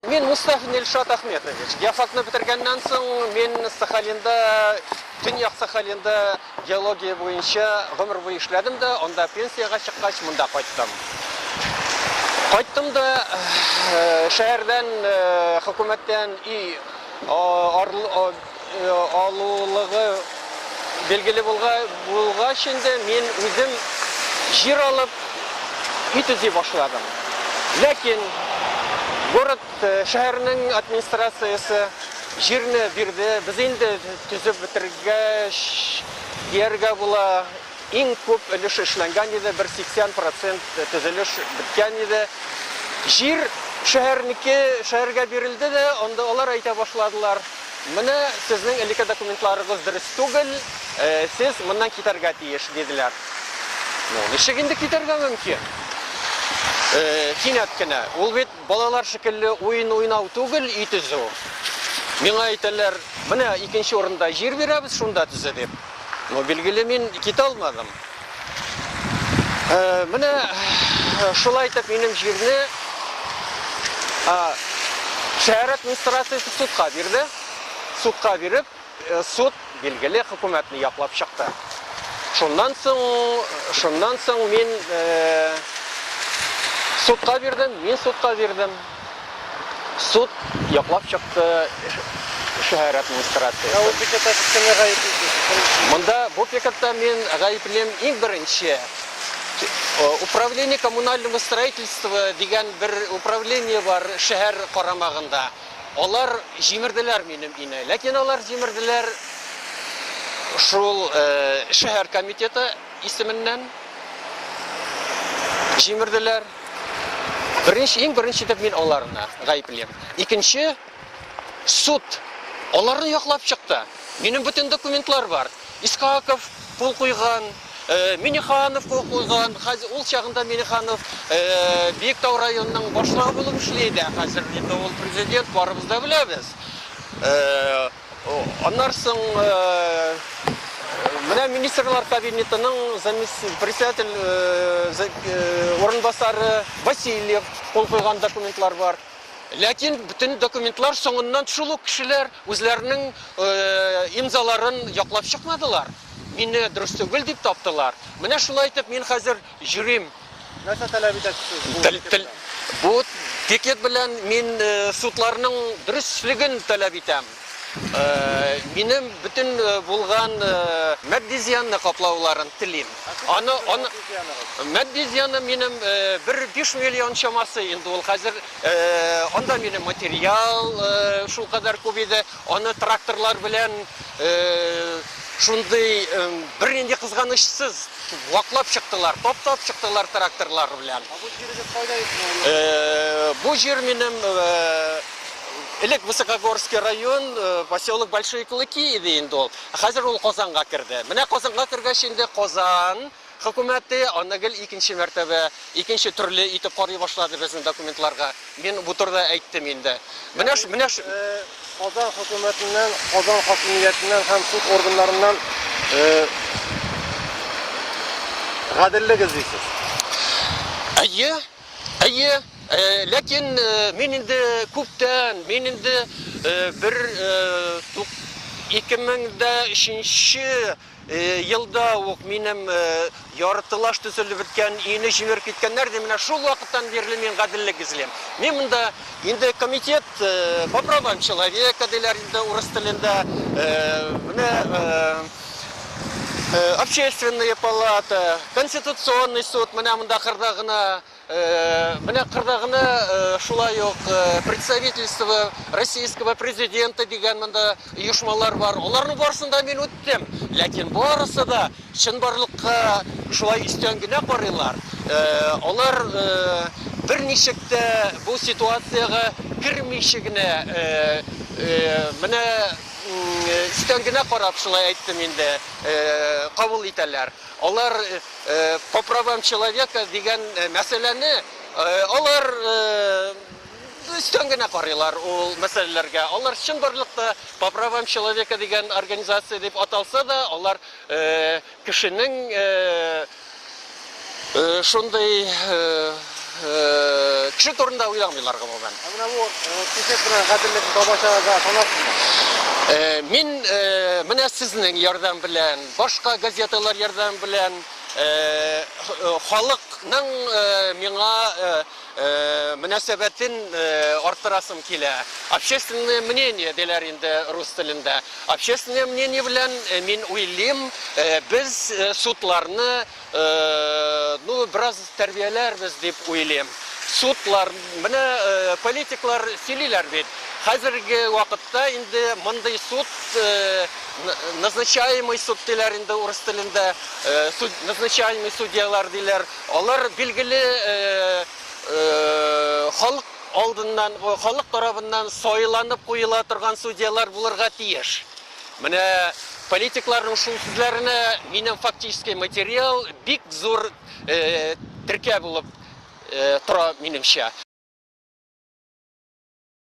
Мен Мустафин Ильшат Ахметович. Геофакны бітіргеннен соң мен Сахалинда, Төньяк Сахалинда геология бойынша ғұмыр бойы эшләдем дә, онда пенсияға чыккач мында кайттым. Кайттым да шәһәрдән, хөкүмәттән алулыгы белгілі булгач инде мен үзем жер алып үй төзи башладым. Ләкин город шәһәрнең администрациясы җирне бирде. Без инде төзеп бетергәч дияргә була. Иң күп өлеш эшләнгән иде, 80% төзелеш биткән иде. Җир шәһәргә бирелде дә, анда алар әйтә башладылар. Менә сезнең элекке документларыгыз дөрес түгел, сез моннан китәргә тиеш диделәр. Ничек инде китәргә мөмкин? Кинәт кенә. Ул бит балалар шикелле уен уйнау түгел, үй төзү. Миңа әйтәләр, менә икенче урында җир бирәбез, шунда төзә дип. Но билгеле мин китә алмадым. Менә шулай итеп минем җирне шәһәр администрациясе судка бирде. Судка биреп, суд билгеле хөкүмәтне яклап чыкты. Шуннан соң мин судка бирдем. Суд яклап чыкты шәһәр администрациясе. Монда бу пикетта мен гаеплем иң беренче управление коммунального строительства дигән бер управление бар шәһәр карамагында. Алар җимерделәр минем өйне. Ләкин алар җимерделәр шул шәһәр комитеты исеменнән җимерделәр. Иң беренче дип мин аларны гаеплем. Икенче суд аларны яклап чыкты. Минем бүтән документлар бар. Искаков кул куйган, Миниханов кул куйган. Хәзер ул чагында Миниханов Биектау районының башлыгы булып эшли иде. Хәзер инде ул президент, барыбыз да беләбез. Аннан соң менә министрлар кабинетының председатель орынбасары Васильев кул куйган документлар бар. Ләкин бүтән документлар соңыннан шул ук кешеләр үзләренең имзаларын яклап чыкмадылар. Мине дөрес түгел дип таптылар. Менә шулай итеп мин хәзер жүрим. Нәрсә таләп итәсез? Бу пикет белән мин судларның дөреслекен таләп итәм. Минем бүтән булган матди зыянны каплауларын телим. Аны матди зыянны минем 5 миллион чамасы инде ул хәзер анда минем материал шул кадәр күп иде. Аны тракторлар белән шундый бернинди кызганычсыз ваклап чыктылар, топтап чыктылар тракторлар белән. Бу җир минем элек Высокогорский район, поселок Большие Клыки иде инде ул. Хәзер ул Казанга керде. Менә Казанга кергәч инде Казан хөкүмәте аны гел икенче мәртәбә, икенче төрле итеп карый башлады безнең документларга. Мин бу турыда әйттем инде. Менә Казан хөкүмәтеннән, Казан хакимиятеннән һәм суд органнарыннан гаделлек эзлисез. Әйе. Ләкин мин инде күптән, мин инде 2003 елда ук минем яртылаш төзелеп беткән, өйне җимереп киткәннәр ди, менә шул вакыттан бирле мин гаделлек эзлим. Мин монда инде комитет по правам человека диләр инде урыс телендә, менә общественная палата, конституционный суд, менә монда кырда гына шулай ук представительство российского президента дигән монда оешмалар бар. Аларның барысында мин үттем. Ләкин барысы да чынбарлыкка шулай истән генә карыйлар. Алар берничек тә бу ситуацияга кирмичә генә менә истән генә карап шулай әйттем инде, кабул итәләр. Алар по правам человека дигән мәсьәләне алар истән генә карыйлар ул мәсьәләләргә. Алар чынбарлыкта по правам человека дигән организация дип аталса да, алар кешенең шундай кеше турында уйламыйлар гомумән. Менә бу кичек белән гаделлек тамашага санапсызмы? Мин менә сезнең ярдәм белән, башка газеталар ярдәм белән халыкның миңа мөнәсәбәтен арттырасым килә. Общественное мнение диләр инде рус телендә. Общественное мнение белән мин уйлыйм, без судларны бераз тәрбияләрбез дип уйлыйм. Судлар, менә политиклар сөйлиләр бит. Хәзерге вакытта инде мондый суд, назначаемый суд диләр инде урыс телендә, назначаемый судьялар диләр. Алар билгеле халык алдыннан, халык тарафыннан сайланып куела торган судьялар булырга тиеш. Менә политикларның шул сүзләренә минем фактический материал бик зур теркә булып тора минемчә.